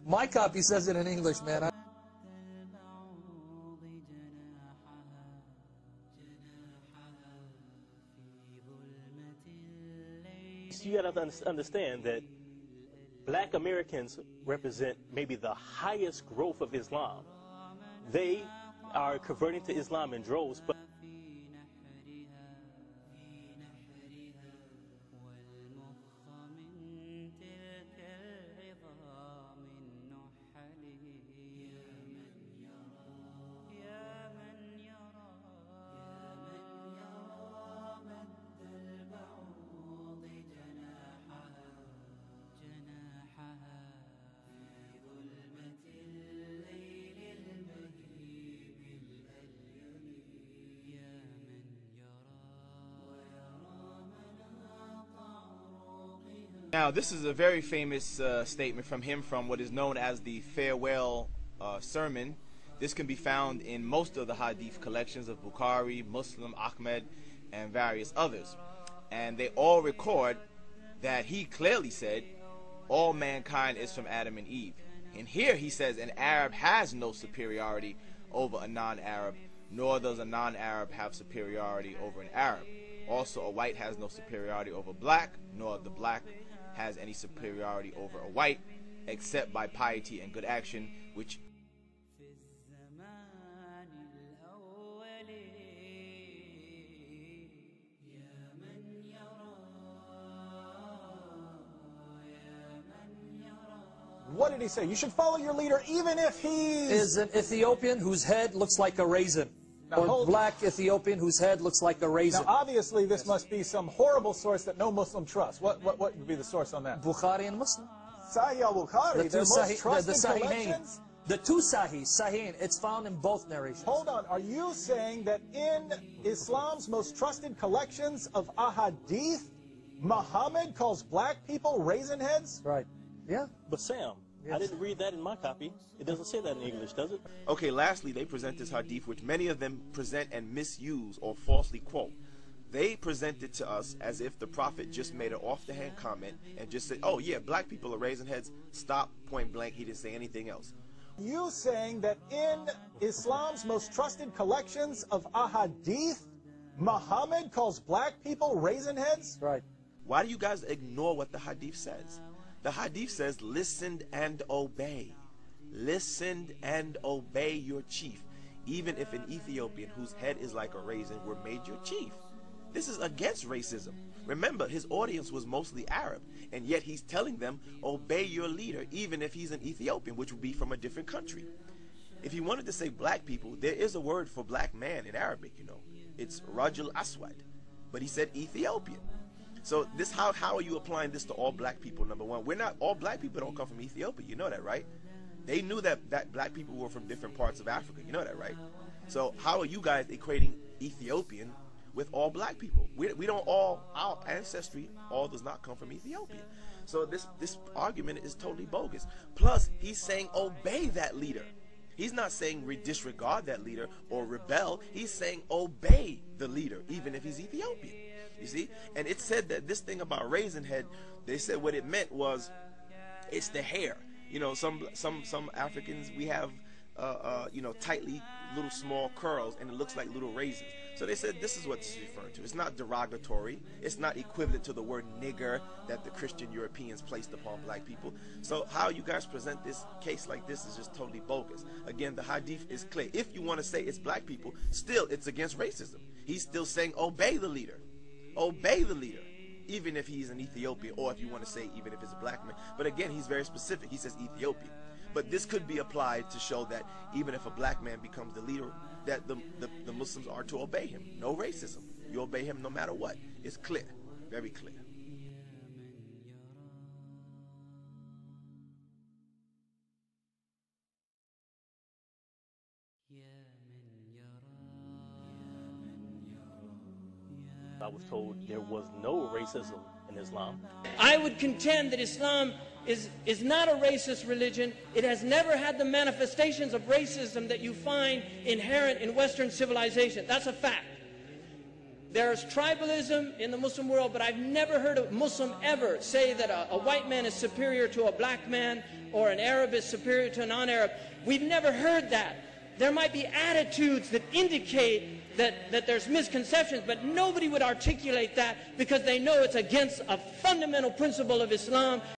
My copy says it in English, man. You got to understand that black Americans represent maybe the highest growth of Islam. They are converting to Islam in droves, but Now, this is a very famous statement from him from what is known as the farewell sermon. This can be found in most of the hadith collections of Bukhari, Muslim, Ahmed, and various others. And they all record that he clearly said, all mankind is from Adam and Eve. And here he says an Arab has no superiority over a non-Arab, nor does a non-Arab have superiority over an Arab. Also, a white has no superiority over black, nor the black has any superiority over a white, except by piety and good action, which What did he say? You should follow your leader even if he's Is an Ethiopian whose head looks like a raisin. Or black Ethiopian whose head looks like a raisin. Now, obviously, this must be some horrible source that no Muslim trusts. What would be the source on that? Bukhari and Muslim. Sahih al-Bukhari, their most trusted collections? The two Sahihin, it's found in both narrations. Hold on, are you saying that in Islam's most trusted collections of ahadith, Muhammad calls black people raisin heads? Right. Yeah. But Sam, I didn't read that in my copy. It doesn't say that in English, does it? Okay, lastly, they present this hadith, which many of them present and misuse or falsely quote. They present it to us as if the Prophet just made an off-the-hand comment and just said, oh yeah, black people are raising heads, stop, point blank, he didn't say anything else. You saying that in Islam's most trusted collections of ahadith, Muhammad calls black people raisin heads? Right. Why do you guys ignore what the hadith says? The hadith says, listen and obey. Listen and obey your chief, even if an Ethiopian whose head is like a raisin were made your chief. This is against racism. Remember, his audience was mostly Arab, and yet he's telling them, obey your leader, even if he's an Ethiopian, which would be from a different country. If he wanted to say black people, there is a word for black man in Arabic, you know. It's Rajul Aswad, but he said Ethiopian. So this, how are you applying this to all black people? Number one, all black people don't come from Ethiopia, you know that, right? They knew that black people were from different parts of Africa, you know that, right? So how are you guys equating Ethiopian with all black people? We don't all, our ancestry all does not come from Ethiopia. So this argument is totally bogus. Plus, he's saying obey that leader. He's not saying disregard that leader or rebel. He's saying obey the leader, even if he's Ethiopian. You see? And it said that this thing about raisin head, they said what it meant was it's the hair. You know, some Africans, we have you know, tightly little small curls, and it looks like little raisins. So they said this is what it's referring to. It's not derogatory. It's not equivalent to the word nigger that the Christian Europeans placed upon black people. So how you guys present this case like this is just totally bogus. Again, the hadith is clear. If you want to say it's black people, still it's against racism. He's still saying obey the leader. Obey the leader, even if he's an Ethiopian, or if you want to say even if it's a black man. But again, he's very specific. He says Ethiopian. But this could be applied to show that even if a black man becomes the leader, that the Muslims are to obey him. No racism. You obey him no matter what. It's clear. Very clear. I was told there was no racism in Islam. I would contend that Islam is not a racist religion. It has never had the manifestations of racism that you find inherent in Western civilization. That's a fact. There's tribalism in the Muslim world, but I've never heard a Muslim ever say that a white man is superior to a black man or an Arab is superior to a non-Arab. We've never heard that. There might be attitudes that indicate that there's misconceptions, but nobody would articulate that because they know it's against a fundamental principle of Islam.